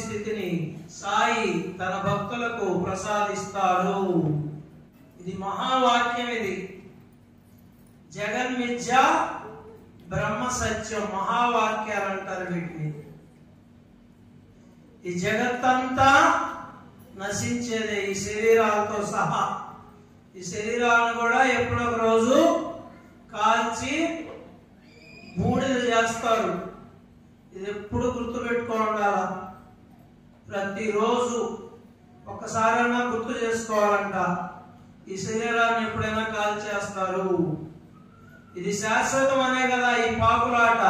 స్థితిని సాయి తన భక్తులకు ప్రసాదిస్తారు. ఇది మహావాక్యం. ఇది జగన్మిథ్య బ్రహ్మ సత్యం మహావాక్యాలు అంటారు వీటిని. ఈ జగత్తంతా నశించేదే, ఈ శరీరాలతో సహా. ఈ శరీరాలను కూడా ఎప్పుడో ఒక రోజు కాల్చి బూడిద చేస్తారు. ఇది ఎప్పుడు గుర్తు పెట్టుకోవాలా, ప్రతిరోజు ఒక్కసారైనా గుర్తు చేసుకోవాలంట. ఈ శరీరాన్ని ఎప్పుడైనా కాల్చేస్తారు. ఇది శాశ్వతం అనే కదా ఈ పాకులాట,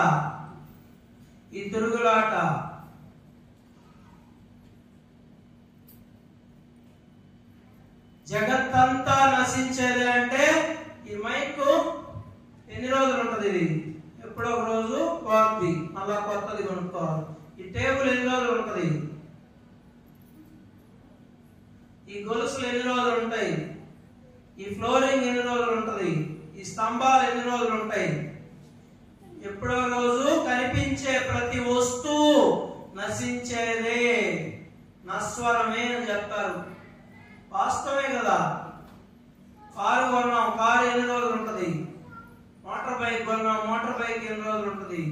ఈ తిరుగులాట. జగత్తంతా నశించేది అంటే ఈ మైక్ ఎన్ని రోజులు ఉంటది? ఇది ఎప్పుడో ఒక రోజు పోద్ది, మళ్ళా కొత్తది కొనుక్కోవాలి. ఈ టేబుల్ ఎన్ని రోజులు ఉంటది? ఈ గొలుసులు ఎన్ని రోజులు ఉంటాయి? ఈ ఫ్లోరింగ్ ఎన్ని రోజులు ఉంటది? ఈ స్తంభాలు ఎన్ని రోజులు ఉంటాయి? ఎప్పుడో రోజు కనిపించే ప్రతి వస్తువు నశించేదే, నశ్వరమే అని చెప్తారు. వాస్తవమే కదా. కారు కొన్నాం, కారు ఎన్ని రోజులు ఉంటది? మోటార్ బైక్ కొన్నాం, మోటార్ బైక్ ఎన్ని రోజులు ఉంటది?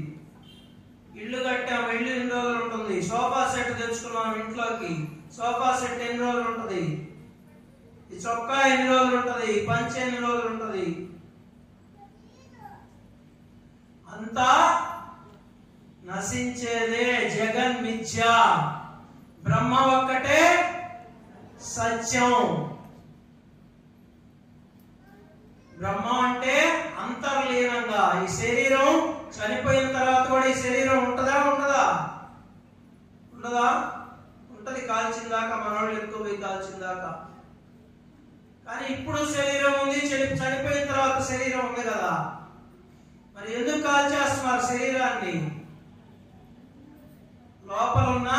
ఇల్లు కట్టాం, ఇల్లు ఎన్ని రోజులు ఉంటుంది? సోఫా సెట్ తెచ్చుకున్నాం ఇంట్లోకి, సోఫా సెట్ ఎన్ని రోజులు ఉంటది? ఈ చొక్కా ఎన్ని రోజులు ఉంటది? పంచె ఎన్ని రోజులు ఉంటది? అంతా నశించేదే. జగన్మిథ్య, బ్రహ్మ ఒక్కటే సత్యం. బ్రహ్మ అంటే అంతర్లీనంగా. ఈ శరీరం చనిపోయిన తర్వాత కూడా ఈ శరీరం ఉంటదా? ఉండదా? ఉండదా? ఉంటది. కాల్చిందాకా మనోళ్ళు ఎక్కువ పోయి కాల్చిందాకా. కానీ ఇప్పుడు శరీరం ఉంది, చనిపోయిన తర్వాత శరీరం ఉంది కదా. మరి ఎందుకు కాల్చేస్తున్నారు శరీరాన్ని? లోపల ఉన్న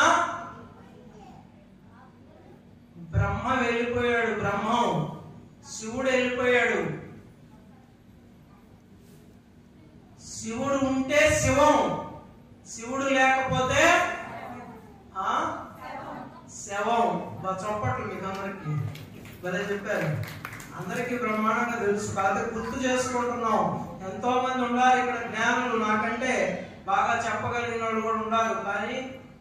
బ్రహ్మ వెళ్ళిపోయాడు. బ్రహ్మం, శివుడు వెళ్ళిపోయాడు. శివుడు ఉంటే శివం, శివుడు లేకపోతే శవం. చొప్పట్లు మీకు అందరికి భలే చెప్పారు. అందరికీ బ్రహ్మాండంగా తెలుసు, కాకపోతే గుర్తు చేసుకుంటున్నాం. ఎంతో మంది ఉన్నారు ఇక్కడ జ్ఞానులు, నాకంటే బాగా చెప్పగలిగిన వాళ్ళు కూడా ఉన్నారు. కానీ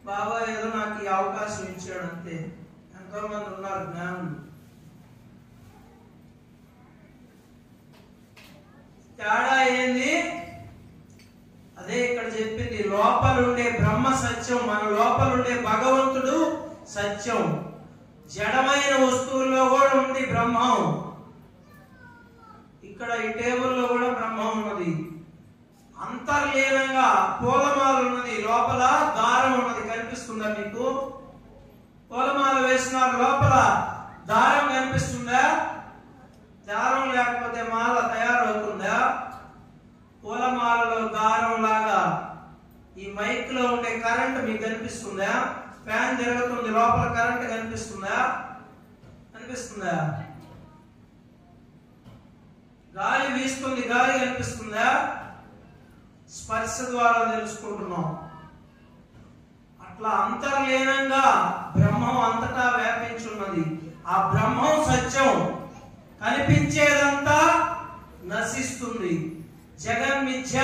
బాబా ఏదో నాకు ఈ అవకాశం ఇచ్చాడు అంతే. ఎంతో మంది ఉన్నారు జ్ఞానులు. తేడా ఏంది? అదే ఇక్కడ చెప్పింది. లోపలుండే బ్రహ్మ సత్యం, మన లోపలుండే భగవంతుడు సత్యం. జడమైన వస్తువుల్లో కూడా ఉంది బ్రహ్మం. ఇక్కడ ఈ టేబుల్లో కూడా బ్రహ్మం ఉన్నది. అంతర్లీనంగా పూలమాల ఉన్నది, లోపల దారం ఉన్నది. కనిపిస్తుందా మీకు? పూలమాల వేసినారు, లోపల దారం కనిపిస్తుందా? దారం లేకపోతే మాల తయారవుతుందా? పూలమాలలో దారం లాగా ఈ మైక్ లో ఉండే కరెంట్ మీకు కనిపిస్తుందా? ఫ్యాన్ తిరుగుతుంది, లోపల కరెంట్ కనిపిస్తుందా? కనిపిస్తుందా? గాలి వీస్తుంది, గాలి కనిపిస్తుందా? స్పర్శ ద్వారా తెలుసుకుంటున్నాం. అట్లా అంతర్లీనంగా బ్రహ్మం అంతటా వ్యాపించున్నది. ఆ బ్రహ్మం సత్యం. కనిపించేదంతా నశిస్తుంది. జగన్మిథ్య,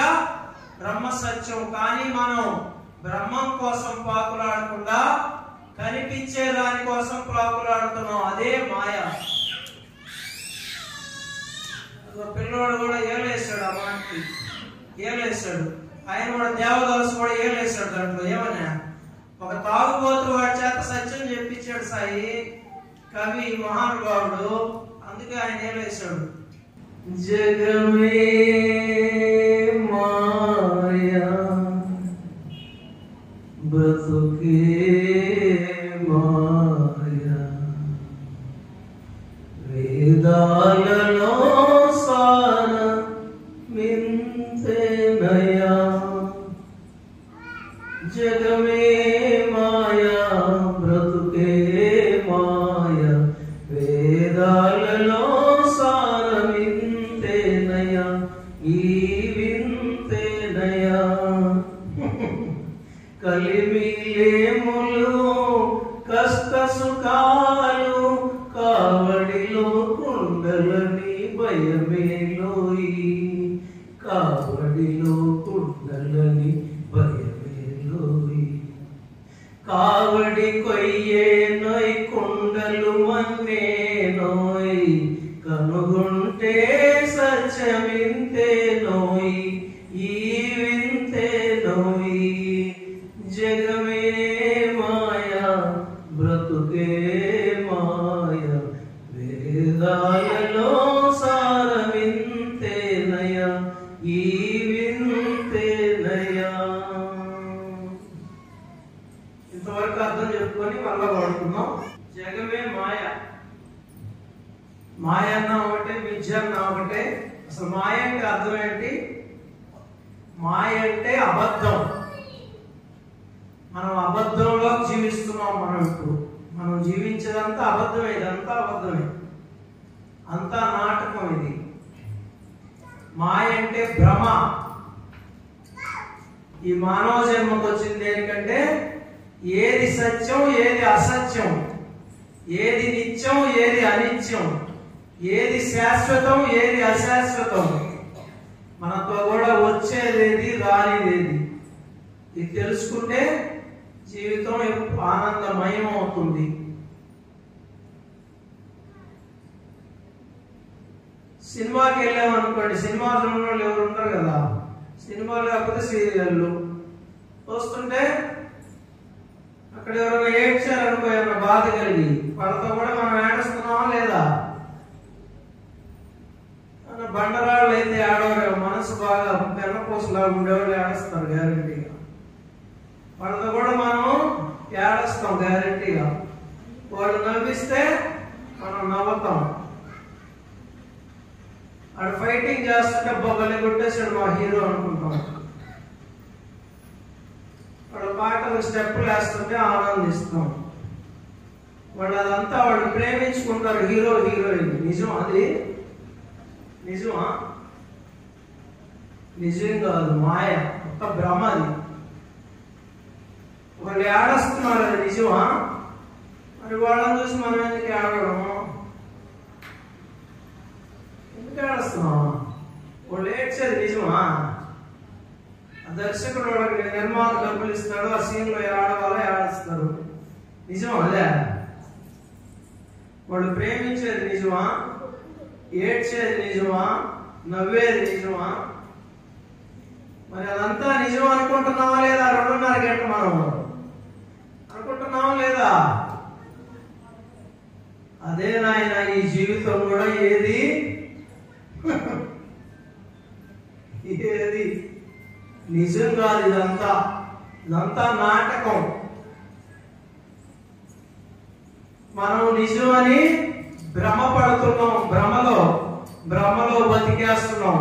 బ్రహ్మ సత్యం. కానీ మనం బ్రహ్మం కోసం పాకులాడకుండా కనిపించే దాని కోసం పాకులాడుతున్నాం. అదే మాయ. పిల్లోడు కూడా ఏలేసాడు, ఆ మాటకి ఏలేసాడు. ఆయన కూడా దేవదాసు కూడా ఏలేసాడు. దాంట్లో ఏమన్నా ఒక తాగుబోతు వాడి చేత సత్యం చెప్పించాడు సాయి కవి మహానుభావుడు. అందుకే ఆయన ఏలేసాడు. జగమే మాయా బ్రతుకే మాయా, వేదాలలో సార మింతేనయా. జగమే మాయా బ్రతుకే మాయా, వేదాలలో సార మింతేనయా, ఈ వింతేనయా. కలిమిలేములు కష్ట సుఖాలు కావడిలో కుండలని భయమేలోయి, కావడిలో కుండలని భయమేలోయి. కావడి కొయ్యే నోయ్ కుండలు మన్నే నోయ్, కనుగొంటే సత్యమింతే నోయ్, ఈ వింతే నోయ్. జగమే మాయా బ్రతుకే మాయ, వేదాలలో సారమింతేనయ, ఈ వింతేనయ. ఇంతవరకు అర్థం చెప్పుకొని మళ్ళా వాడుకున్నాం. జగమే మాయ, మాయ అన్న ఒకటే, మిథ్య అన్న ఒకటే. అసలు మాయ అంటే అర్థం ఏంటి? మాయ అంటే అబద్ధం. మనం అబద్ధంలో జీవిస్తున్నాం. మనం జీవించేదంతా అబద్ధమే, ఇదంతా అబద్ధమే, అంతా నాటకం. ఇది మాయ అంటే భ్రమ. ఈ మానవ జన్మకు వచ్చింది దేనికంటే ఏది సత్యం ఏది అసత్యం, ఏది నిత్యం ఏది అనిత్యం, ఏది శాశ్వతం ఏది అశాశ్వతం, మనతో కూడా వచ్చేదేది రానిదేది, ఇది తెలుసుకుంటే జీవితం ఆనందమయం అవుతుంది. సినిమాకి వెళ్ళామనుకోండి, సినిమా చూడడం ఎవరు ఉంటారు కదా, సినిమాలు కాకపోతే సీరియళ్ళు వస్తుంటే అక్కడ ఎవరైనా ఏడ్చారనుకో, ఏమైనా బాధ కలిగి వాళ్ళతో కూడా మనం ఏడుస్తున్నామా లేదా? బండరాళ్ళు అయితే ఆడవారు, మనసు బాగా బెన్నపూసలాగా ఉండేవాళ్ళు ఏడుస్తారు గ్యారంటీగా. వాళ్ళతో కూడా మనం ఏడుస్తాం గ్యారంటీగా. వాళ్ళు నవ్విస్తే మనం నవ్వుతాం. ఆడు ఫైటింగ్ చేస్తుంటే బొబ్బలి కొట్టేసాడు మా హీరో అనుకుంటాం. వాడు పాటలు స్టెప్పులు వేస్తుంటే ఆనందిస్తాం. వాళ్ళు అదంతా వాళ్ళు ప్రేమించుకుంటారు, హీరో హీరోయిన్. నిజం అది? నిజమా? నిజం కాదు, మాయ, ఒక భ్రమ. అది వాళ్ళు ఏడుస్తున్నారు, అది నిజమా? మరి వాళ్ళని చూసి మనం ఎందుకు ఏడవడము? ఎందుకు ఏడుస్తున్నాం? వాళ్ళు ఏడ్చేది నిజమా? ఆ దర్శకుడు వాళ్ళకి నిర్మాత డబ్బులు ఇస్తాడు, ఆ సీన్ లో ఆడవాళ్ళ ఏడుస్తారు. నిజమా? అదే వాళ్ళు ప్రేమించేది నిజమా? ఏడ్చేది నిజమా? నవ్వేది నిజమా? మరి అదంతా నిజం అనుకుంటున్నావా లేదా? 2:30 గంటలు మనం అనుకుంటున్నావా లేదా? అదే నాయన ఈ జీవితం కూడా ఏది ఏది నిజం కాదు. ఇదంతా నాటకం. మనం నిజమని భ్రమపడుతున్నాం, భ్రమలో బతికేస్తున్నాం.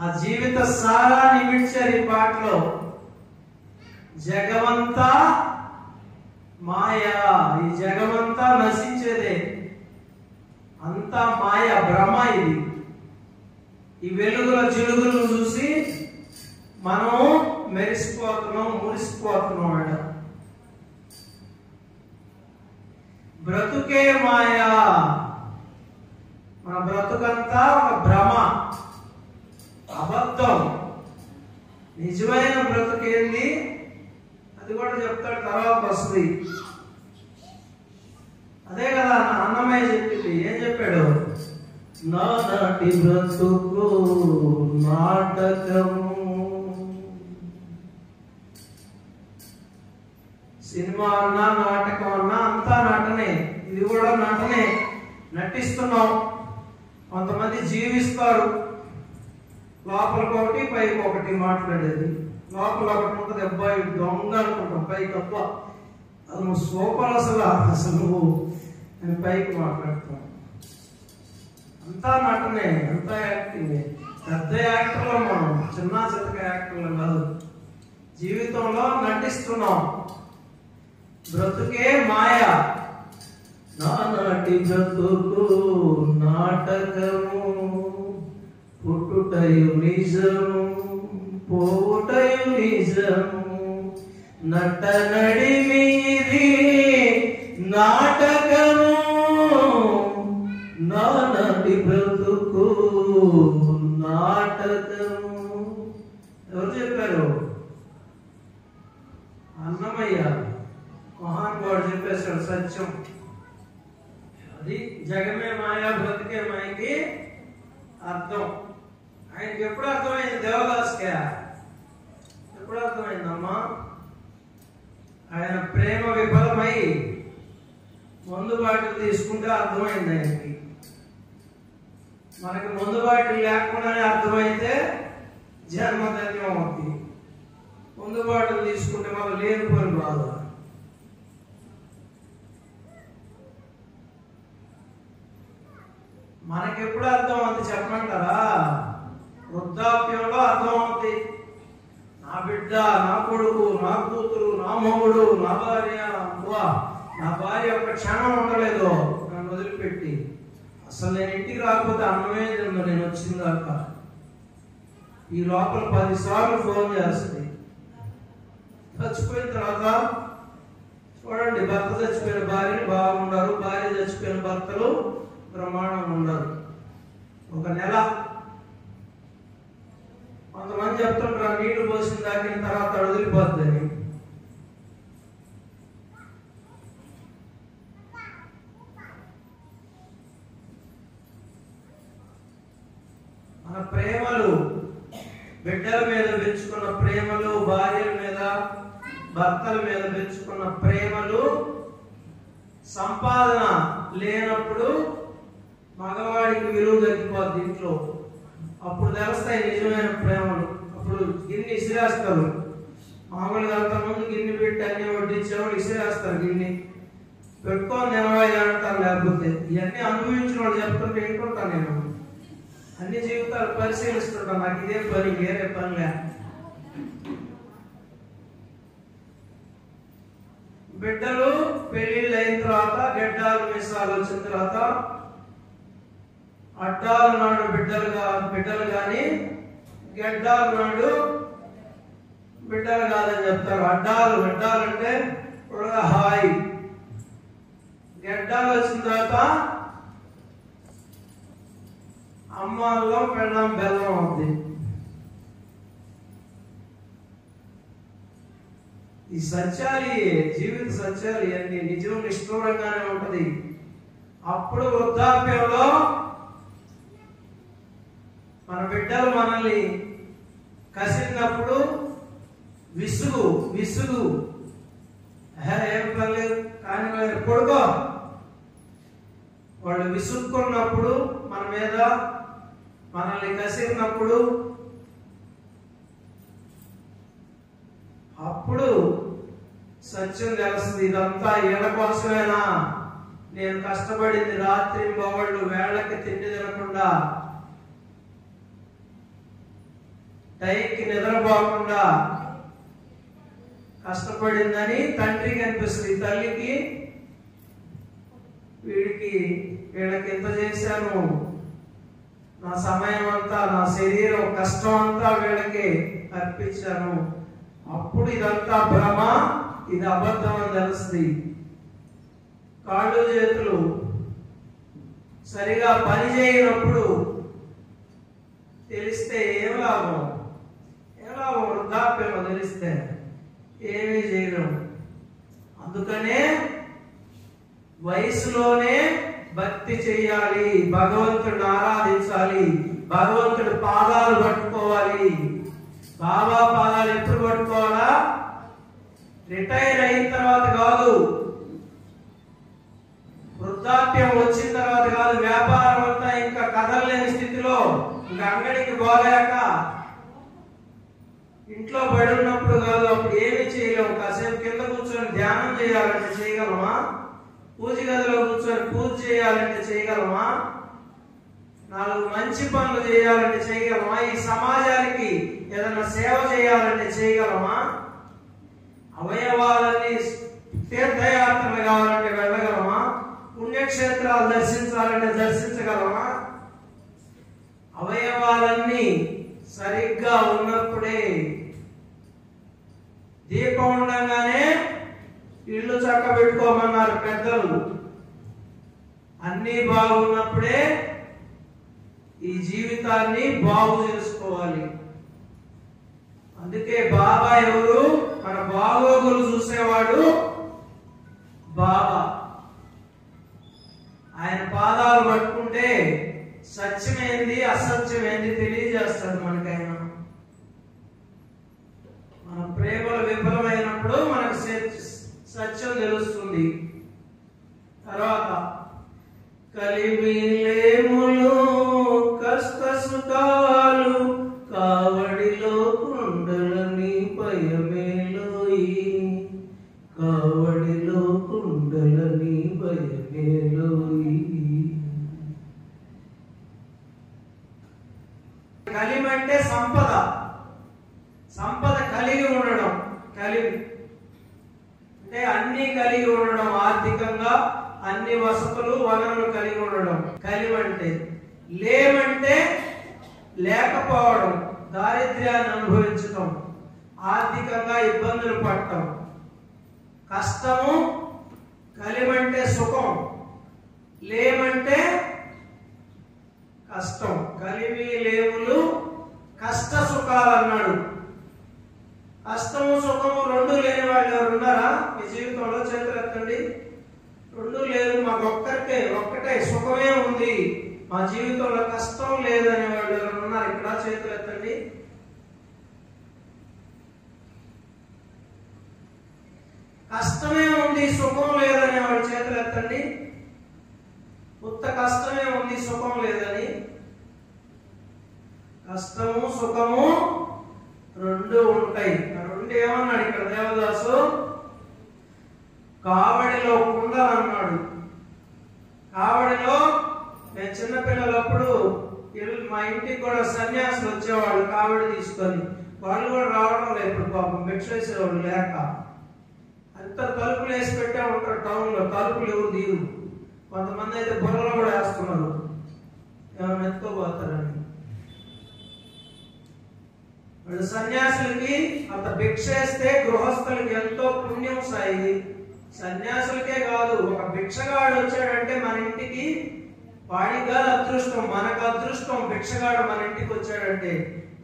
ఆ జీవిత సారాన్ని విడిచారు ఈ పాటలో. జగమంతా మాయా, ఈ జగమంతా నశించేదే, అంతా మాయ, భ్రమ. ఇది ఈ వెలుగుల చిలుగులను చూసి మనం మెరిసిపోతున్నాం, మురిసిపోతున్నాం. అడ బ్రతుకే మాయా. మన బ్రతుకంతా ఒక భ్రమ, అబద్ధం. నిజమైన బ్రతుకేంది అది కూడా చెప్తాడు, తర్వాత వస్తుంది. అదే కదా అన్నమయ్య చెప్పింది. ఏం చెప్పాడు? నాటి బ్రతుకు నాటకము. సినిమా అన్నా నాటకం అన్నా అంతా నటనే. ఇది కూడా నటనే, నటిస్తున్నాం. కొంతమంది జీవిస్తారు, లోపలికొకటి పైకి ఒకటి మాట్లాడేది. లోపల ఒకటి ఉంటుంది, అబ్బాయి దొంగ అనుకుంటాం, పైకి అబ్బా అది నువ్వు సూపర్, అసలు నువ్వు నేను పైకి మాట్లాడుతాను. అంతా నటనే, అంతా యాక్టింగ్. పెద్ద యాక్టర్లో మనం, చిన్న చితక యాక్టర్లు కాదు. జీవితంలో నటిస్తున్నాం. బ్రతుకే మాయ. నాటి బ్రతుకు నాటకము, పుట్టుటయు నిజము, పోవుటయు నిజము, నట నడిమీది నాటకము నాటి బ్రతుకు నాటకము. ఎవరు చెప్పారు? అన్నమయ్య మహానుభావుడు చెప్పేశాడు సత్యం. అది జగమే మాయా బ్రతికే మాయకి అర్థం. ఆయనకి ఎప్పుడు అర్థమైంది? దేవదాస్కే ఎప్పుడు అర్థమైందమ్మా? ఆయన ప్రేమ విఫలమై మందు బాటిల్ తీసుకుంటే అర్థమైంది ఆయనకి. మనకి మందు బాటిల్ లేకుండానే అర్థమైతే జన్మధన్యం అవుతుంది. మందు బాటిల్ తీసుకుంటే మనం లేనిపోయిన బాధ. మనకెప్పుడు అర్థం అవుతుంది చెప్పమంటారా? వృద్ధాప్యంలో అర్థం అవుతుంది. నా బిడ్డ, నా కొడుకు, నా కూతురు, నా మొగుడు, నా భార్య, నా భార్య ఒక క్షణం ఉండలేదు నన్ను వదిలిపెట్టి. అసలు నేను ఇంటికి రాకపోతే అన్నమే తిందో నేను వచ్చిందాక. ఈ లోపల 10 సార్లు ఫోన్ చేస్తుంది. చచ్చిపోయిన తర్వాత చూడండి, భర్త చచ్చిపోయిన భార్యలు బాగుండరు, భార్య చచ్చిపోయిన భర్తలు ప్రమాణం ఉండరు. ఒక నెల కొంతమంది చెప్తుంటారు నీళ్లు పోసిన దాకిన తర్వాత వదిలిపోద్దని. మన ప్రేమలు, బిడ్డల మీద పెంచుకున్న ప్రేమలు, భార్యల మీద భర్తల మీద పెంచుకున్న ప్రేమలు సంపాదన లేనప్పుడు మగవాడికి విలువ తగ్గిపోద్ది ఇంట్లో. అప్పుడు తెలుస్తాయి నిజమైన ప్రేమలు. అప్పుడు గిన్నె ఇసిరేస్తారు. మామూలుగా అంతకుముందు గిన్నె పెట్టి అన్ని వడ్డించేవాడు ఇసిరేస్తారు. గిన్నె పెట్టుకొని నిలవాయి అంటారు. లేకపోతే ఇవన్నీ అనుభవించిన వాళ్ళు చెప్తుంటే వింటుంటాను నేను. అన్ని జీవితాలు పరిశీలిస్తుంటాను. నాకు ఇదే పని, వేరే పనిలే. బిడ్డలు పెళ్లిళ్ళు అయిన తర్వాత, గడ్డాలు మీసాలు వచ్చిన తర్వాత అడ్డాలు నాడు బిడ్డలు కానీ గడ్డాలు నాడు బిడ్డలు కాదని చెప్తారు. అడ్డాలు అంటే హాయ్. గడ్డాలు వచ్చిన తర్వాత అమ్మాల్లో పెళ్ళం బెల్లం అవుతుంది. ఈ సత్యాలు, జీవిత సత్యాలు అన్ని నిజం నిష్ఠూరంగానే ఉంటది. అప్పుడు వృద్ధాప్యంలో మన బిడ్డలు మనల్ని కసిరినప్పుడు విసుగు ఏం పర్లేదు కానీ పడుకో. వాళ్ళు విసుక్కున్నప్పుడు మన మీద, మనల్ని కసిరినప్పుడు అప్పుడు సత్యం తెలుస్తుంది. ఇదంతా ఈడ కోసమేనా నేను కష్టపడింది? రాత్రి బొమ్మళ్ళు వేళకి తిండి తినకుండా, టైంకి నిద్రపోకుండా కష్టపడిందని తండ్రికి అనిపిస్తుంది. తల్లికి వీళ్ళకి ఎంత చేశాను, నా సమయం అంతా, నా శరీరం కష్టం అంతా వీళ్ళకి అర్పించాను. అప్పుడు ఇదంతా భ్రమ, ఇది అబద్ధం అని తెలుస్తుంది. కాళ్ళు చేతులు సరిగా పని చేయనప్పుడు తెలిస్తే ఏం లాభం? వృద్ధాప్యంలో తెలిస్తే ఏమీ చేయలేము. అందుకనే వయసులోనే భక్తి చెయ్యాలి, భగవంతుడిని ఆరాధించాలి, భగవంతుడి పాదాలు పట్టుకోవాలి. బాబా పాదాలు ఎప్పుడు పట్టుకోవాలా? రిటైర్ అయిన తర్వాత కాదు, వృద్ధాప్యం వచ్చిన తర్వాత కాదు. వ్యాపారం అంతా ఇంకా కదలలేని స్థితిలో, ఇంకా అంగడికి పోలేక ఇంట్లో పడి ఉన్నప్పుడు కాదు, అప్పుడు ఏమి చేయలేము. కాసేపు కింద కూర్చొని ధ్యానం చేయాలంటే చేయగలమా? పూజ గదిలో కూర్చొని పూజ చేయాలంటే చేయగలమా? 4 మంచి పనులు చేయాలంటే చేయగలమా? ఈ సమాజానికి ఏదైనా సేవ చేయాలంటే చేయగలమా? అవయవాలన్నీ తీర్థయాత్రలు కావాలంటే వెళ్ళగలమా? పుణ్యక్షేత్రాలు దర్శించాలంటే దర్శించగలమా? అవయవాలన్నీ సరిగ్గా ఉన్నప్పుడే దీపం ఉండగానే ఇల్లు చక్కబెట్టుకోమన్నారు పెద్దలు. అన్నీ బాగున్నప్పుడే ఈ జీవితాన్ని బాగు చేసుకోవాలి. అందుకే బాబా ఎవరు? మన బాగోగులు చూసేవాడు బాబా. ఆయన పాదాలు పట్టుకుంటే సత్యమేంది అసత్యమేంది తెలియజేస్తాడు మనకైనా. మన ప్రేమలు విఫలమైనప్పుడు మనకు సత్యం తెలుస్తుంది. తర్వాత కలిమిలేములు కష్ట సుఖాలు కావడిలో కుండలని భయమేలోయి, కావడిలో కుండలని భయమేలోయి. కలిమంటే సంపద, సంపద కలిగి ఉండడం. కలిమి అంటే అన్ని కలిగి ఉండడం, ఆర్థికంగా అన్ని వసతులు వనరులు కలిగి ఉండడం కలిమంటే. లేమంటే లేకపోవడం, దారిద్ర్యాన్ని అనుభవించటం, ఆర్థికంగా ఇబ్బందులు పడటం. కష్టము, కలిమంటే సుఖం, లేమంటే కష్టం. కలిమి లేములు కష్ట సుఖాలు అన్నాడు. కష్టము సుఖము రెండు లేని వాళ్ళు ఎవరు ఉన్నారా మీ జీవితంలో? చేతులు ఎత్తండి. రెండు లేదు, మాకు ఒక్కటే సుఖమే ఉంది, మా జీవితంలో కష్టం లేదనే వాళ్ళు ఎవరు ఉన్నారు ఇక్కడ? చేతులు ఎత్తండి. కష్టమే ఉంది సుఖం లేదనే వాడు చేతులు ఎత్తండి. ఉత్త కష్టమే ఉంది సుఖం లేదని. కష్టము సుఖము రెండు ఉంటాయి. రెండు ఏమన్నాడు ఇక్కడ దేవదాసు? కావడిలో కుండలు అన్నాడు. కావడిలో నేను చిన్నపిల్లలప్పుడు మా ఇంటికి కూడా సన్యాసులు వచ్చేవాళ్ళు కావడి తీసుకొని. వాళ్ళు కూడా రావడం లేదు ఇప్పుడు పాపం, భిక్ష వేసేవాళ్ళు లేక. అంత తలుపులు వేసి పెట్టే ఉంటారు టౌన్ లో, తలుపులు ఎవరు తీరు. కొంతమంది అయితే బుర్రలో కూడా వేస్తున్నారు ఏమైనా ఎత్తుకోబోతారని. వాళ్ళు సన్యాసులకి అంత భిక్ష వేస్తే గృహస్థులకి ఎంతో పుణ్యం సాయి. సన్యాసులకే కాదు, ఒక భిక్షగాడు వచ్చాడంటే మన ఇంటికి వాడికి కాదు అదృష్టం, మనకు అదృష్టం. భిక్షగాడు మన ఇంటికి వచ్చాడంటే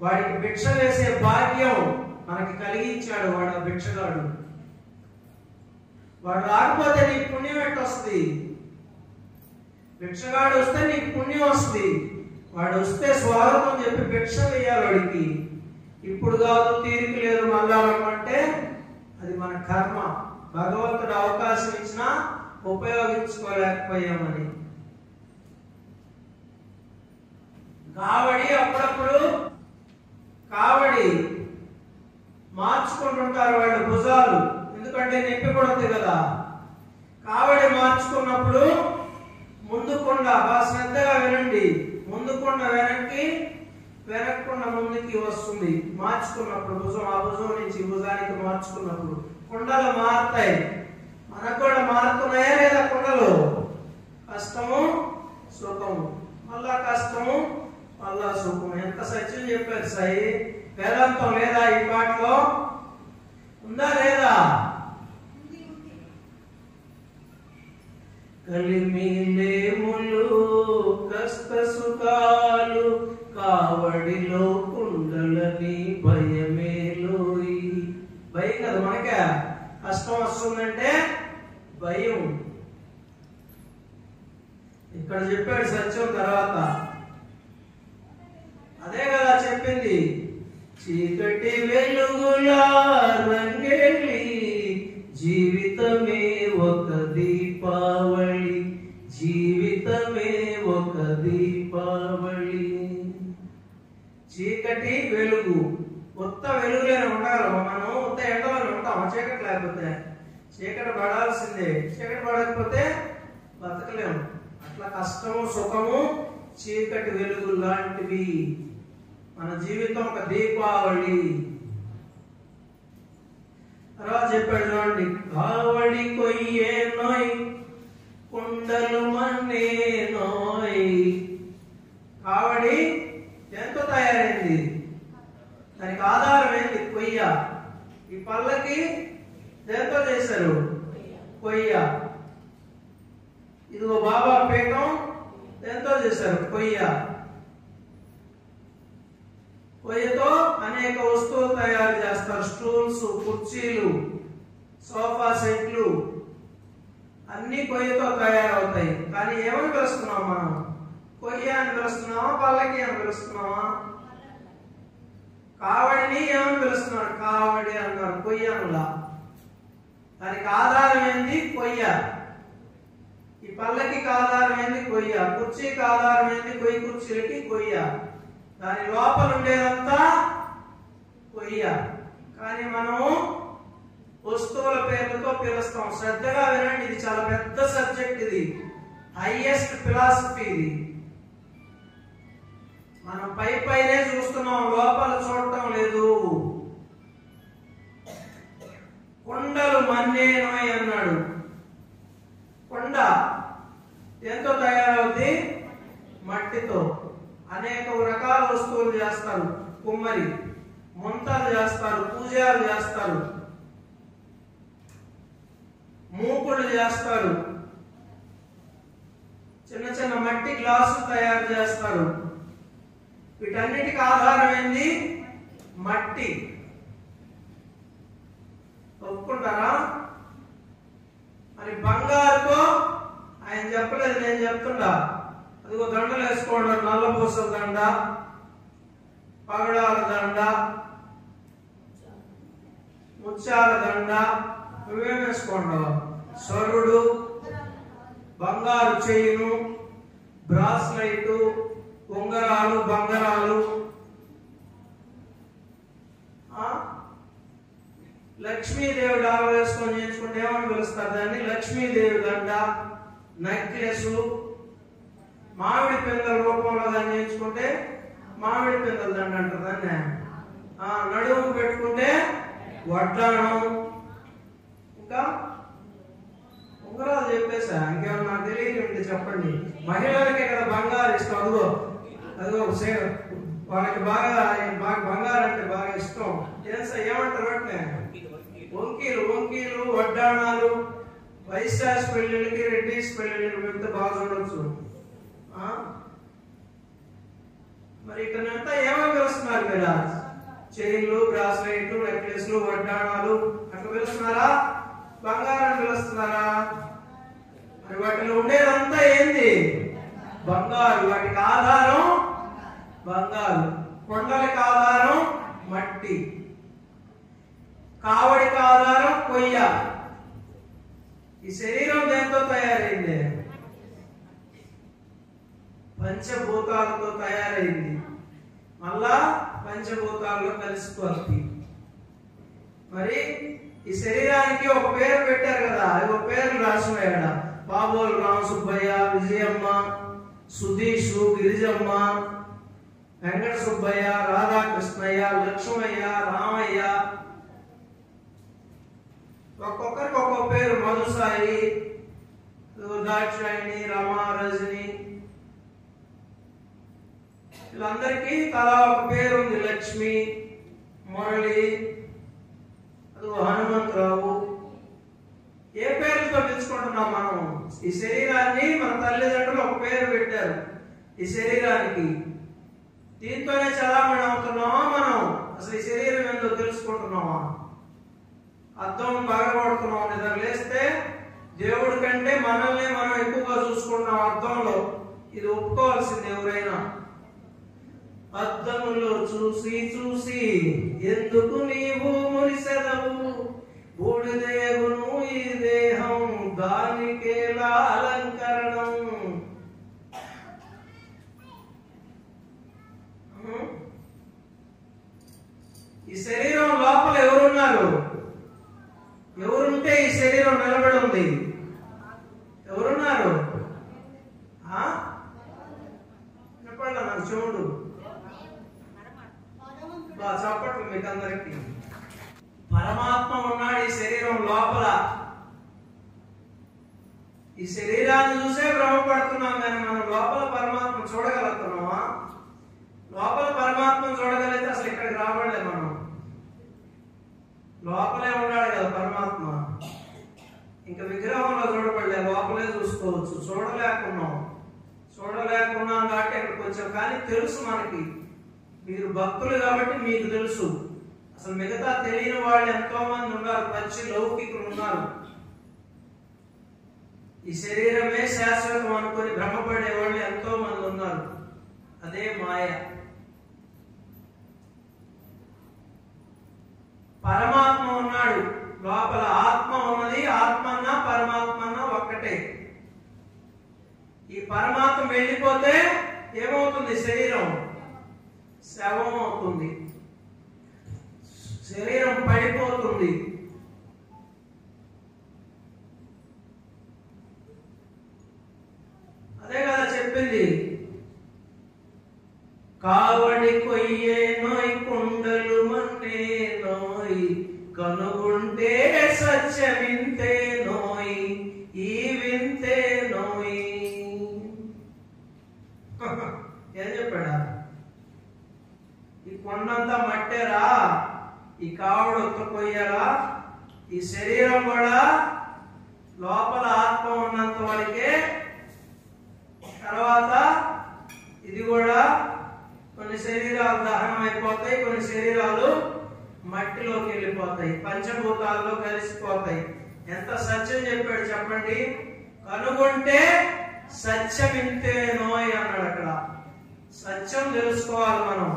వాడికి భిక్ష వేసే భాగ్యం మనకి కలిగించాడు వాడు. ఆ భిక్షగాడు వాడు రాకపోతే నీకు పుణ్యం ఎట్టొస్తుంది? భిక్షగాడు వస్తే నీకు పుణ్యం వస్తుంది. వాడు వస్తే స్వాగతం చెప్పి భిక్ష వేయాలి వాడికి. ఇప్పుడు కాదు, తీరిక లేదు మళ్ళాలంటే అది మన కర్మ. భగవంతుడు అవకాశం ఇచ్చినా ఉపయోగించుకోలేకపోయామని. కావడి అప్పుడప్పుడు కావడి మార్చుకుంటుంటారు వాళ్ళు భుజాలు, ఎందుకంటే నొప్పి పడుతుంది కదా. కావడి మార్చుకున్నప్పుడు ముందుకుండా బాగా శ్రద్ధగా వినండి. ముందుకుండా వెనక్కి, వెనక్కుండా ముందుకి వస్తుంది. మార్చుకున్నప్పుడు భుజం, ఆ భుజం నుంచి భుజానికి మార్చుకున్నప్పుడు కుండలు మారుతాయి. మనకు కూడా మారుతున్నాయా లేదా కుండలు? కష్టము సుఖము, మళ్ళా కష్టము మళ్ళా సుఖము. ఎంత సత్యం చెప్పారు సాయి. వేదాంతం లేదా ఈ పాటలో? ఉందా లేదా? కలిమిలేములు కష్ట సుఖాలు కావడిలో కుండలని భయమేలోయి. భయం కదా మనకే. కష్టం వస్తుందంటే భయం. ఇక్కడ చెప్పాడు సత్యం. తర్వాత అదే కదా చెప్పింది, చీకటి వెలుగులా రంగేలి జీవితమే ఒక దీపావళి, జీవితమే ఒక దీపావళి. చీకటి వెలుగు, కొత్త వెలుగులోనే ఉండగలము మనం. కొత్త ఎండలోనే ఉంటాము. చీకటి లేకపోతే, చీకటి పడాల్సిందే. చీకటి పడకపోతే బతకలేము. అట్లా కష్టము సుఖము చీకటి వెలుగు లాంటివి. మన జీవితం ఒక దీపావళి. తర్వాత చెప్పాడు చూడండి, కావడి కొయ్యే నోయ్ కుండలు మన్నే నోయ్. కావడి ఎంతో తయారైంది, దానికి ఆధారం ఏంటి? కొయ్య. ఈ పళ్ళకి దేంతో చేశారు? కొయ్య. ఇదిగో బాబా పీఠం దేంతో చేశారు? కొయ్య. కొయ్యతో అనేక వస్తువులు తయారు చేస్తారు. స్టూల్స్, కుర్చీలు, సోఫా సెట్లు అన్ని కొయ్యతో తయారవుతాయి. కానీ ఏమని పిలుస్తున్నాం మనం? కొయ్య అని పిలుస్తున్నావా, పల్లకి అని పిలుస్తున్నావా? కావడిని ఏమని పిలుస్తున్నాడు? కావడి అన్నారు, కొయ్య అనలా. దానికి ఆధారం ఏంది? కొయ్య. ఈ పల్లకికి ఆధారం ఏంది? కొయ్య. కుర్చీకి ఆధారం ఏంది? కొయ్య కుర్చీలకి కొయ్య. దాని లోపల ఉండేదంతా కొయ్య. కానీ మనము వస్తువుల పేర్లతో పిలుస్తాం. శ్రద్ధగా వినండి, ఇది చాలా పెద్ద సబ్జెక్ట్. ఇది హైయెస్ట్ ఫిలాసఫీ. ఇది మనం పైనే చూస్తున్నాం, లోపల చూడటం లేదు. కొండలు మన్నేనోయ్ అన్నాడు. కొండ ఎంతో తయారవుద్ది? మట్టితో. అనేక రకాల వస్తువులు చేస్తారు. కుమ్మరి ముంతలు చేస్తారు, పూజలు చేస్తారు, మూకుళ్ళు చేస్తారు, చిన్న చిన్న మట్టి గ్లాసులు తయారు చేస్తారు. వీటన్నిటికి ఆధారం ఏంది? మట్టి. ఒప్పుకుంటారా? మరి బంగారుతో ఆయన చెప్పలేదు, నేను చెప్తుండా. అదిగో దండలు వేసుకోవడం, నల్ల పూసల దండ, పగడాల దండ, ముత్యాల దండ. నువ్వేం వేసుకోండావు? స్వరుడు, బంగారు చైను, బ్రాస్లైట్, ఉంగరాలు, బంగారాలు. లక్ష్మీదేవి డాలు వేసుకొని చేయించుకుంటే ఏమని పిలుస్తారు దాన్ని? లక్ష్మీదేవి దండ, నెక్లెస్. మామిడి పిందల రూపంలో దాన్ని చేయించుకుంటే మామిడి పిందల దండ అంటారు దాన్ని. నడుము పెట్టుకుంటే వడ్డాణం. ఇంకా ఉంగరాలు చెప్పేసా, ఇంకేమన్నా నాకు తెలియదు చెప్పండి. మహిళలకే కదా బంగారు ఇష్టం. అదిగో అదిగో వాళ్ళకి బాగా బంగారు అంటే బాగా ఇష్టం. ఏమంటారు వాటిని? వంకీలు. వంకీలు, వడ్డాణాలు. వైశ్యాస్ పెళ్లిళ్ళకి, రెడ్డిస్ పెళ్లిళ్ళకి వెళ్తే బాగా చూడవచ్చు. మరి ఇక్కడంతా ఏమని పిలుస్తున్నారు మీరు? చైన్లు, బ్రాస్లైట్లు, నెక్లెస్లు, వడ్డాణాలు అట్లా పిలుస్తున్నారా? బంగారం పిలుస్తున్నారా? మరి వాటిలో ఉండేదంతా ఏంది? బంగారు. వాటికి ఆధారం బంగారు. కొండలకి ఆధారం మట్టి. కావడికి ఆధారం కొయ్య. ఈ శరీరం దేంతో తయారైంది? పంచభూతాలతో తయారైంది. మళ్ళా పంచభూతాల్లో కలిసిపోతుంది. మరి ఈ శరీరానికి ఒక పేరు పెట్టారు కదా, ఒక పేరు రాసిపోయాడు. బాబోలు రామసుబ్బయ్య, విజయమ్మ, సుధీషు, గిరిజమ్మ, వెంకట సుబ్బయ్య, రాధాకృష్ణయ్య, లక్ష్మయ్య, రామయ్య. ఒక్కొక్కరికి ఒక్కొక్క పేరు. మధుసాయి, దాక్షాయిని, రమ, రజని. వీళ్ళందరికీ తలా ఒక పేరు ఉంది. లక్ష్మి, మురళి, హనుమంతరావు. ఏ పేర్లతో పిలుచుకుంటున్నాం మనం? ఈ శరీరాన్ని మన తల్లిదండ్రులు ఒక పేరు పెట్టారు ఈ శరీరానికి. దీంతోనే చలామణి అవుతున్నామా మనం? అసలు ఈ శరీరం ఏందో తెలుసుకుంటున్నామా? అద్దం పగలగొడుతున్నాం. నిద్ర లేస్తే దేవుడి కంటే మనల్ని మనం ఎక్కువగా చూసుకుంటున్నాం అద్దంలో. ఇది ఒప్పుకోవాల్సింది ఎవరైనా. అద్దములో చూసి చూసి ఎందుకు నీవు మురిసెదవు? బూడిదేగును ఈ దేహం, దానికేలా అలంకరణం. ఈ శరీరం లోపల ఎవరున్నారు? ఎవరుంటే ఈ శరీరం నిలబడి ఉంది? ఎవరున్నారు? చెప్పండి నాకు చూడు. చెప్పట్లు మీకు అందరికి. పరమాత్మ ఉన్నాడు ఈ శరీరం లోపల. ఈ శరీరాన్ని చూసే భ్రమపడుతున్నాం, కానీ మనం లోపల పరమాత్మ చూడగలుగుతున్నామా? లోపల పరమాత్మ చూడగలిగితే అసలు ఇక్కడికి రావడలే మనం. లోపలే ఉన్నాడు కదా పరమాత్మ. ఇంకా విగ్రహంలో చూడబడలే, లోపలే చూసుకోవచ్చు. చూడలేకున్నాం కాబట్టి ఇక్కడికి వచ్చాం. కానీ తెలుసు మనకి, మీరు భక్తులు కాబట్టి మీకు తెలుసు. అసలు మిగతా తెలియని వాళ్ళు ఎంతో మంది ఉన్నారు, పచ్చి లౌకికులు ఉన్నారు. ఈ శరీరమే శాశ్వతం అనుకుని భ్రమపడే వాళ్ళు ఎంతో మంది ఉన్నారు. అదే మాయ. పరమాత్మ ఉన్నాడు లోపల, ఆత్మ ఉన్నది. ఆత్మన్న పరమాత్మన్న ఒక్కటే. ఈ పరమాత్మ వెళ్ళిపోతే ఏమవుతుంది? శరీరం శవం అవుతుంది, శరీరం పడిపోతుంది. అదే కదా చెప్పింది. కావడి కొయ్యే నోయ్ కుండలు మన్నే నోయ్, కనుగుంటే సత్యమింతే నోయ్, ఈ వింతే నోయ్. ఏం చెప్పాడా? ఈ కొండంతా మట్టేరా, ఈ కావడు ఒత్తుకొయ్యారా, ఈ శరీరం కూడా లోపల ఆత్మ ఉన్నంత వరకే. తర్వాత ఇది కూడా కొన్ని శరీరాలు దహనం అయిపోతాయి, కొన్ని శరీరాలు మట్టిలోకి వెళ్ళిపోతాయి, పంచభూతాల్లో కలిసిపోతాయి. ఎంత సత్యం చెప్పాడు చెప్పండి. కనుగొంటే సత్యం ఇంతే నోయ్ అన్నాడు అక్కడ. సత్యం తెలుసుకోవాలి మనం.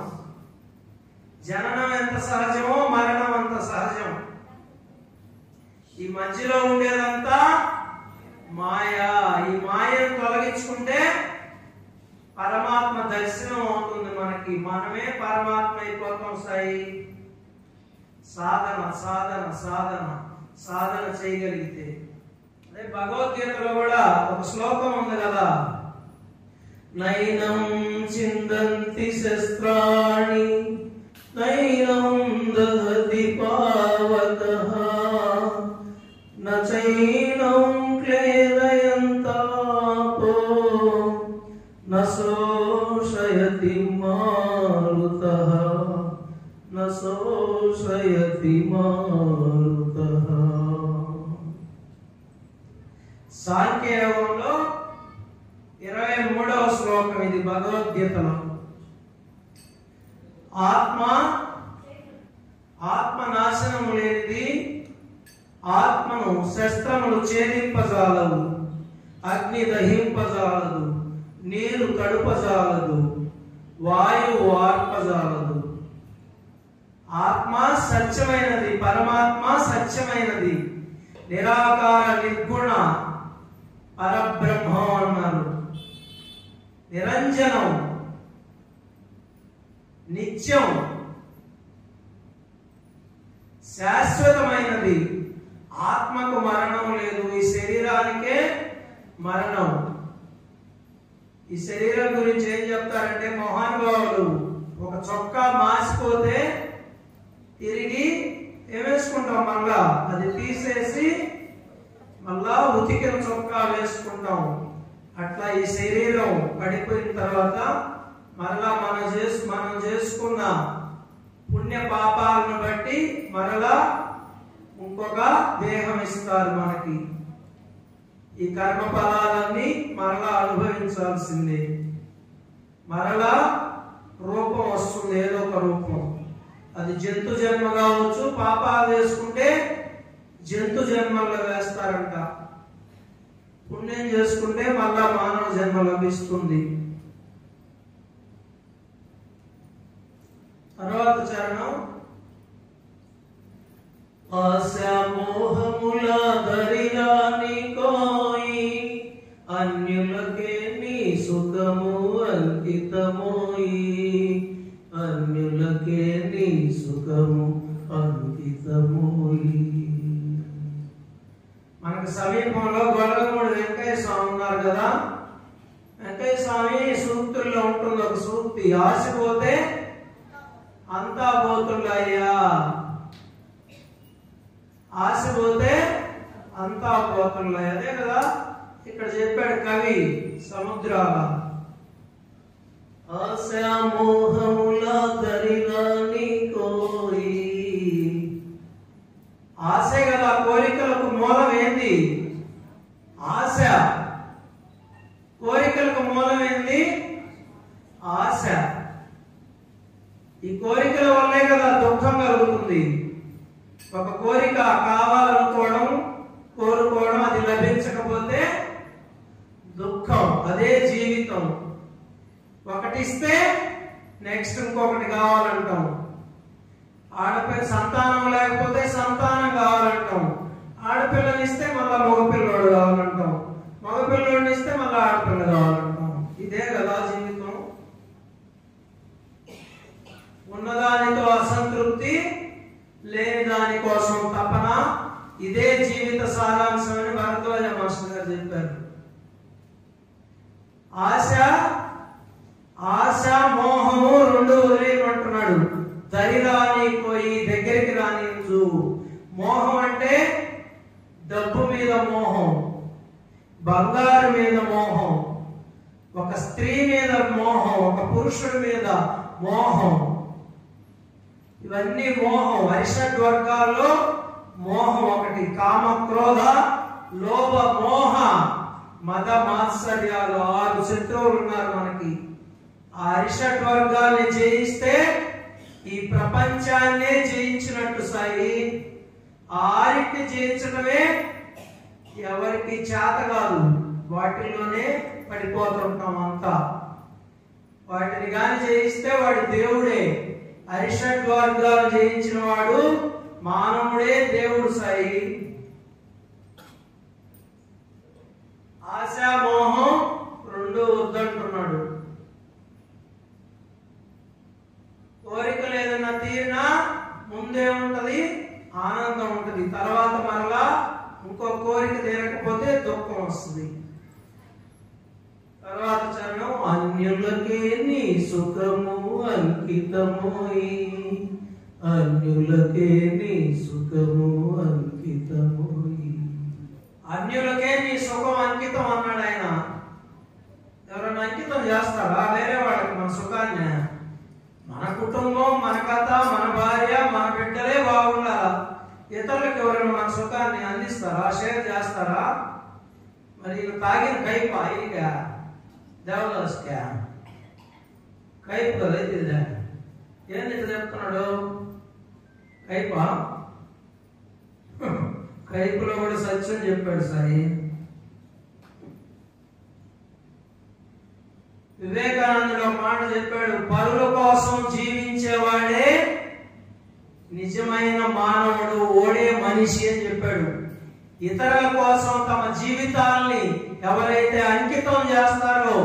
జననం ఎంత సహజమో మరణం అంత సహజం. ఈ మధ్యలో ఉండేదంతా మాయా. ఈ మాయను తొలగించుకుంటే పరమాత్మ దర్శనం అవుతుంది మనకి. మనమే పరమాత్మ అయిపోతాం. సాయి సాధన సాధన సాధన సాధన చేయగలిగితే. అదే భగవద్గీతలో కూడా ఒక శ్లోకం ఉంది కదా, నైనం చిందంతి శస్త్రాణి నైనం దహతి పావకః నచైనం క్లేదయంతాపో నశోషయతి మారుతః నశోషయతి మారుతః. సాంఖ్యయోగంలో 23వ శ్లోకం ఇది భగవద్గీతలో. ఆత్మ నాశనము లేనిది, ఆత్మను శస్త్రములు ఛేదింపజాలవు, అగ్ని దహింపజాలదు, నీరు తడుపజాలదు, వాయువు ఆర్పజాలదు. ఆత్మ సత్యమైనది, పరమాత్మ సత్యమైనది, నిరాకార నిర్గుణ పరబ్రహ్మం అన్నారు. నిరంజనం, నిత్యం, శాశ్వతమైనది. ఆత్మకు మరణం లేదు, ఈ శరీరానికే మరణం. ఈ శరీరం గురించి ఏం చెప్తారంటే మహానుభావులు, ఒక చొక్కా మాసిపోతే తిరిగి ఏమేసుకుంటాం? మళ్ళా అది తీసేసి మళ్ళా ఉతికిన చొక్కా వేసుకుంటాం. అట్లా ఈ శరీరం పడిపోయిన తర్వాత మరలా మనం చేసుకున్న పుణ్య పాపాలను బట్టి మరలా ఇంకొక దేహం ఇస్తారు మనకి. ఈ కర్మ ఫలాలన్నీ మరలా అనుభవించాల్సిందే. మరలా రూపం వస్తుంది, ఏదో ఒక రూపం. అది జంతు జన్మ కావచ్చు. పాపాలు వేసుకుంటే జంతు జన్మల్లో వేస్తారంట. పుణ్యం చేసుకుంటే మళ్ళా మానవ జన్మ లభిస్తుంది. తర్వాత చరణం, ఆశామోహముల దరిరాని కోయి, అన్యులకే నీ సుఖము అంకితమోయి, అన్యులకే నీ సుఖము అంకితమోయి. మనకు సమీపంలో గొల్లమూడి వెంకయ్య స్వామి ఉన్నారు కదా. వెంకయ్య స్వామి సూక్తుల్లో ఉంటుంది ఒక సూక్తి, ఆశపోతే అంతా పోతుండయ్యా, ఆశపోతే అంతా పోతుండయ్యా. అదే కదా ఇక్కడ చెప్పాడు కవి సముద్రాల. ఆశా మోహముల దరిరాని కోయి, ఆశే కదా కోరికలకు మూలం ఏంది? ఆశ. కోరికలకు మూలం ఏంది? ఆశ. ఈ కోరికల వల్లే కదా దుఃఖం కలుగుతుంది. ఒక కోరిక కావాలనుకోవడం, కోరుకోవడం, అది లభించకపోతే దుఃఖం. అదే జీవితం. ఒకటిస్తే నెక్స్ట్ ఇంకొకటి కావాలంటాం. ఆడపిల్ల సంతానం లేకపోతే సంతానం కావాలంటాం. ఆడపిల్లనిస్తే మళ్ళా మగపిల్లోడు కావాలంటాం. మగపిల్లోడిని ఇస్తే మళ్ళీ ఆడపిల్ల కావాలంటాం. ఇదే కదా జీవితం. ఉన్నదానితో అసంతృప్తి, లేని దాని కోసం తపన. ఇదే జీవిత సారాంశం అని భరద్వాజ మాస్టర్ గారు చెప్పారు. ఆశ మోహము రెండు వదిలేయమంటున్నాడు. దరి రాని పోయి దగ్గరికి రానించు. మోహం అంటే డబ్బు మీద మోహం, బంగారు మీద మోహం, ఒక స్త్రీ మీద మోహం, ఒక పురుషుడి మీద మోహం. ఇవన్నీ మోహం. అరిషడ్ వర్గాల్లో మోహం ఒకటి. కామ, క్రోధ, లోభ, మోహ, మద, మాత్సర్యాలు 6 శత్రువులు ఉన్నారు మనకి. ఆ అరిషడ్ వర్గాల్ని జయిస్తే ఈ ప్రపంచాన్నే జయించినట్టు సాయి. ఆ 6ని జయించడమే ఎవరికి చేత కాదు. వాటిలోనే పడిపోతుంటాం అంతా. వాటిని గాని జయిస్తే వాడు దేవుడే. అరిషడ్ వర్గాలు జయించిన వాడు మానవుడే దేవుడు సాయి. ఆశా మోహం రెండు వద్దంటున్నాడు. కోరికలు ఏదైనా తీరినా ముందే ఉంటది ఆనందం ఉంటది. తర్వాత మరలా ఇంకో కోరిక తీరకపోతే దుఃఖం వస్తుంది. తర్వాత చరణం అన్యులకే నీ సుఖము అంకితమోయి, అన్యులకే నీ సుఖము అంకితమోయి. అన్యులకే నీ సుఖం అంకితం అన్నాడు ఆయన. ఎవరైనా అంకితం చేస్తాడా వేరే వాళ్ళకి మన సుఖాన్ని? మన కుటుంబం, మన కథ, మన భార్య, మన బిడ్డలే బాగుండాలా. ఇతరులకు ఎవరైనా మన సుఖాన్ని అందిస్తారా? షేర్ చేస్తారా? మరి తాగిన కైపా ఇక దేవదాస్కా కైపు కదా ఇది. ఏంది ఇట్లా చెప్తున్నాడు? కైపా? కైపులో కూడా సత్యం చెప్పాడు సాయి. వివేకానందుడు ఒక మాట చెప్పాడు, పరుల కోసం జీవించేవాడే నిజమైన మానవుడు, ఓడే మనిషి అని చెప్పాడు. ఇతరుల కోసం తమ జీవితాల్ని ఎవరైతే అంకితం చేస్తారో,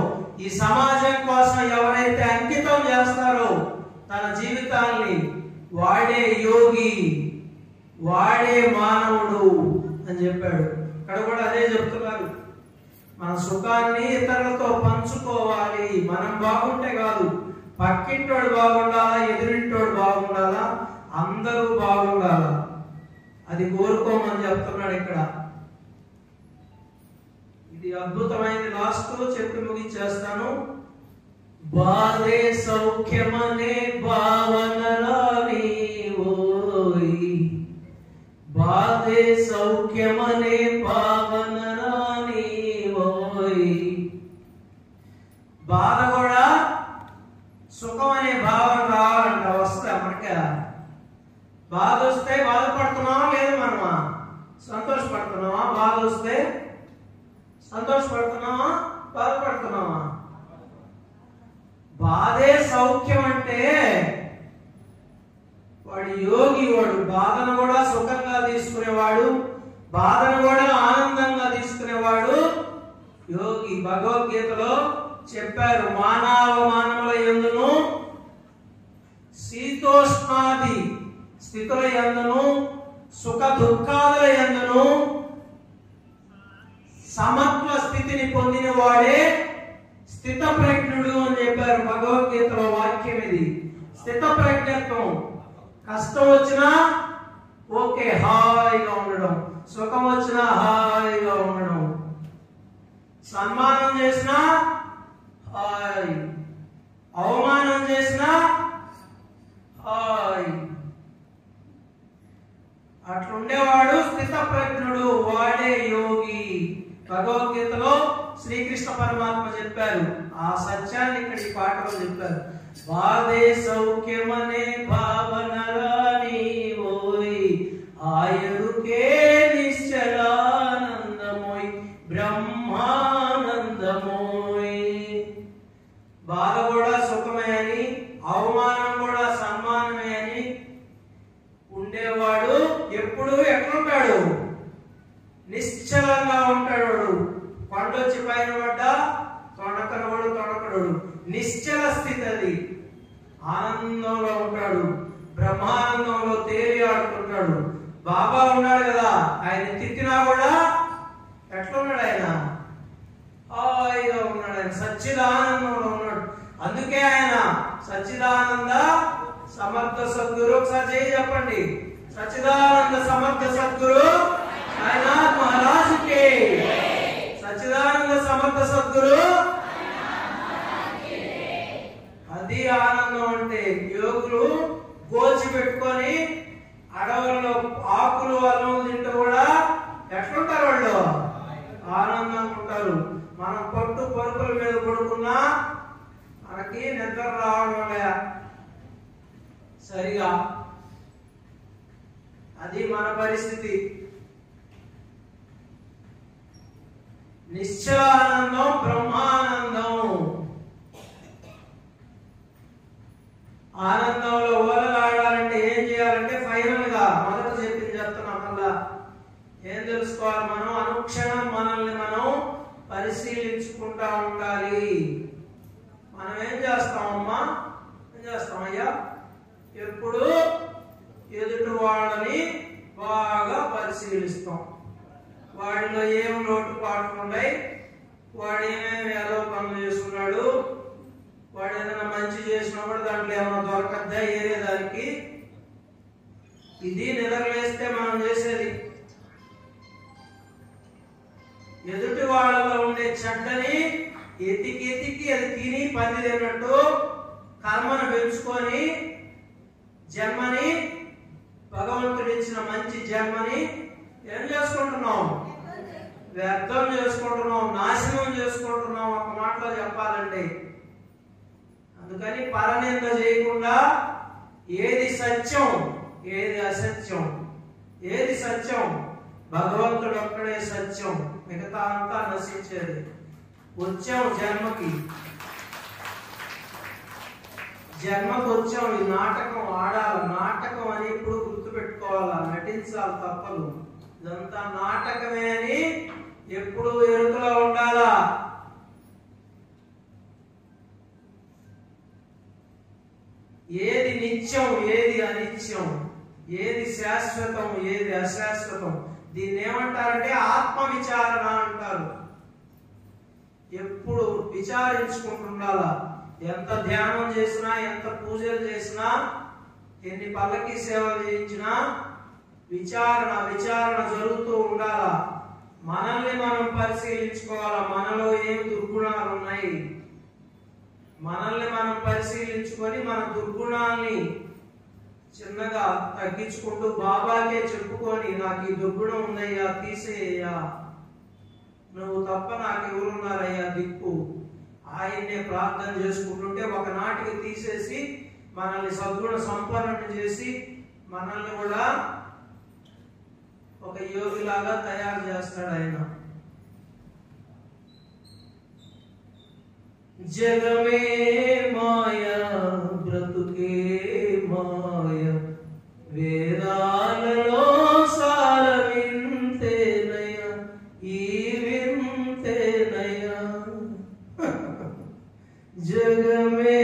ఈ సమాజం కోసం ఎవరైతే అంకితం చేస్తారో తన జీవితాల్ని, వాడే యోగి, వాడే మానవుడు అని చెప్పాడు. ఇక్కడ కూడా అదే చెప్తున్నారు. మన సుఖాన్ని ఇతరులతో పంచుకోవాలి. మనం బాగుంటే కాదు, పక్కింటోడు బాగుండాలా, ఎదురింటోడు బాగుండాలా, అందరూ బాగుండాలా. అది కోరుకోమని చెప్తున్నాడు ఇక్కడ. ఇది అద్భుతమైన లాస్ట్ చెప్పి ముగించేస్తాను. బాధే సౌఖ్యమనే భావనరాని ఓయ్, బాధే సౌఖ్యమనే భావనరాని ఓయ్. బాధ కూడా సుఖం అనే భావన రావాలంట. వస్తా మనకి బాధ వస్తే బాధపడుతున్నావా లేదు, మనమా సంతోషపడుతున్నావా? బాధ వస్తే సంతోషపడుతున్నావా, బాధపడుతున్నావా? బాధే సౌఖ్యం అంటే వాడు యోగి. వాడు బాధను కూడా సుఖంగా తీసుకునేవాడు, బాధను కూడా ఆనందంగా తీసుకునేవాడు యోగి. భగవద్గీతలో చెప్పారు, మానవుల యందును శీతోష్ణాది స్థితుల యందును సుఖ దుఃఖాదుల యందును సమత్వ స్థితిని పొందిన వాడే స్థిత ప్రజ్ఞుడు అని చెప్పారు భగవద్గీతలో. వాక్యం ఇది. స్థిత ప్రజ్ఞత్వం. కష్టం వచ్చినా ఓకే హాయిగా ఉండడం, సుఖం వచ్చినా హాయిగా ఉండడం, సన్మానం చేసినా హాయ్, అవమానం చేసినా హాయ్. అట్లుండే ఉండేవాడు స్థితప్రజ్ఞుడు, వాడే యోగి. భగవద్గీతలో శ్రీకృష్ణ పరమాత్మ చెప్పారు. ఆ సత్యాన్ని ఇక్కడ ఈ పాటలో చెప్పారు. వాదే సౌఖ్యమనే భావన రాని ఓయ్, ఆయురుకే నిశ్చలానందమోయ్, బ్రహ్మానందమోయ్. బాధ కూడా సుఖమే అని, అవమానం కూడా సన్మానమే అని ఉండేవాడు ఎప్పుడు ఎట్లుంటాడు? నిశ్చలంగా ఉంటాడు. కొండొచ్చి పైన పడ్డా తొణకడు. నిశ్చల స్థితి అది. ఆనందంలో ఉంటాడు, బ్రహ్మానందంలో తేలి ఆడుతుంటాడు. బాబా ఉన్నాడు కదా, ఆయన తిట్టినా కూడా ఎట్లున్నాడు? ఆయన హాయిగా ఉన్నాడు. ఆయన సచ్చిదానందంలో ఉన్నాడు. అందుకే ఆయన సచ్చిదానంద సమర్థ సద్గురు. ఒకసారి చేయి చెప్పండి. సచ్చిదానంద సమర్థ సద్గురు సాయినాథ్ మహారాజుకి. సచ్చిదానంద సమర్థ సద్గురు. అది ఆనందం అంటే. యోగులు గోచి పెట్టుకొని అడవులలో ఆకులు అలములు తింటూ కూడా ఎట్లుంటారు? వాళ్ళు ఆనందంగా ఉంటారు. మనం పట్టు పరుపుల మీద పడుకున్నా మనకి నిద్ర రావడం సరిగా. అది మన పరిస్థితి. నిశ్చలానందం, బ్రహ్మానందం. ఆనందంలో ఓలలాడాలంటే ఏం చేయాలంటే ఫైనల్ గా మొదట చెప్పింది చెప్తున్నాం. మళ్ళా ఏం తెలుసుకోవాలి? మనం అనుక్షణం మనల్ని మనం పరిశీలించుకుంటా ఉండాలి. మనం ఏం చేస్తామమ్మా? ఏం చేస్తామయ్యా? ఎప్పుడు ఎదుటి వాళ్ళని బాగా పరిశీలిస్తాం. వాడిలో ఏం లోటుపాట్లు ఉన్నాయి, వాడు ఏమేమి ఏదో పనులు చేస్తున్నాడు, వాడు ఏదైనా మంచి చేసినప్పుడు దాంట్లో ఏమైనా దొరకద్దా ఏరేదానికి. ఇది నిద్రలేస్తే మనం చేసేది. ఎదుటి వాళ్ళలో ఉండే చెడ్డని ఎతికి అది తిని పంది తిన్నట్టు కర్మను పెంచుకొని జన్మని, భగవంతుడు ఇచ్చిన మంచి జన్మని ఏం చేసుకుంటున్నాం? వ్యర్థం చేసుకుంటున్నాం, నాశనం చేసుకుంటున్నాం. ఒక మాటలో చెప్పాలంటే అందుకని పరనింద చేయకుండా ఏది సత్యం, ఏది అసత్యం, ఏది సత్యం? భగవంతుడు ఒక్కడే సత్యం, మిగతా అంతా నశించేది. వచ్చాం జన్మకు వచ్చాం. ఈ నాటకం ఆడాలి. నాటకం అని ఇప్పుడు గుర్తు పెట్టుకోవాలా, నటించాలి, తప్పదు. ఇదంతా నాటకమే అని ఎప్పుడు ఎరుకలో ఉండాలా. ఏది నిత్యం, ఏది అనిత్యం, ఏది శాశ్వతం, ఏది అశాశ్వతం, దీన్ని ఏమంటారంటే ఆత్మ విచారణ అంటారు. ఎప్పుడు విచారించుకుంటుండాలా. ఎంత ధ్యానం చేసినా, ఎంత పూజలు చేసినా, ఎన్ని పల్లకి సేవలు చేయించినా విచారణ జరుగుతూ ఉండాలా. మనల్ని మనం పరిశీలించుకోవాలా. మనలో ఏం దుర్గుణాలు ఉన్నాయి, మనల్ని మనం పరిశీలించుకొని మన దుర్గుణాల్ని చిన్నగా తగ్గించుకుంటూ బాబాకే చెప్పుకొని, నాకు ఈ దుర్గుణం ఉందయ్యా, తీసేయ్యా, నువ్వు తప్ప నాకు ఎవరున్నారయ్యా దిక్కు, ఆయన్నే ప్రార్థన చేసుకుంటుంటే ఒకనాటికి తీసేసి మనల్ని సద్గుణ సంపన్నం చేసి మనల్ని కూడా ఒక యోగిలాగా తయారు చేస్తాడు ఆయన. జగమే మాయా బ్రతుకే మాయ, వేదాలలో సారవింతేనయ, ఈ వింతేనయ. జగమే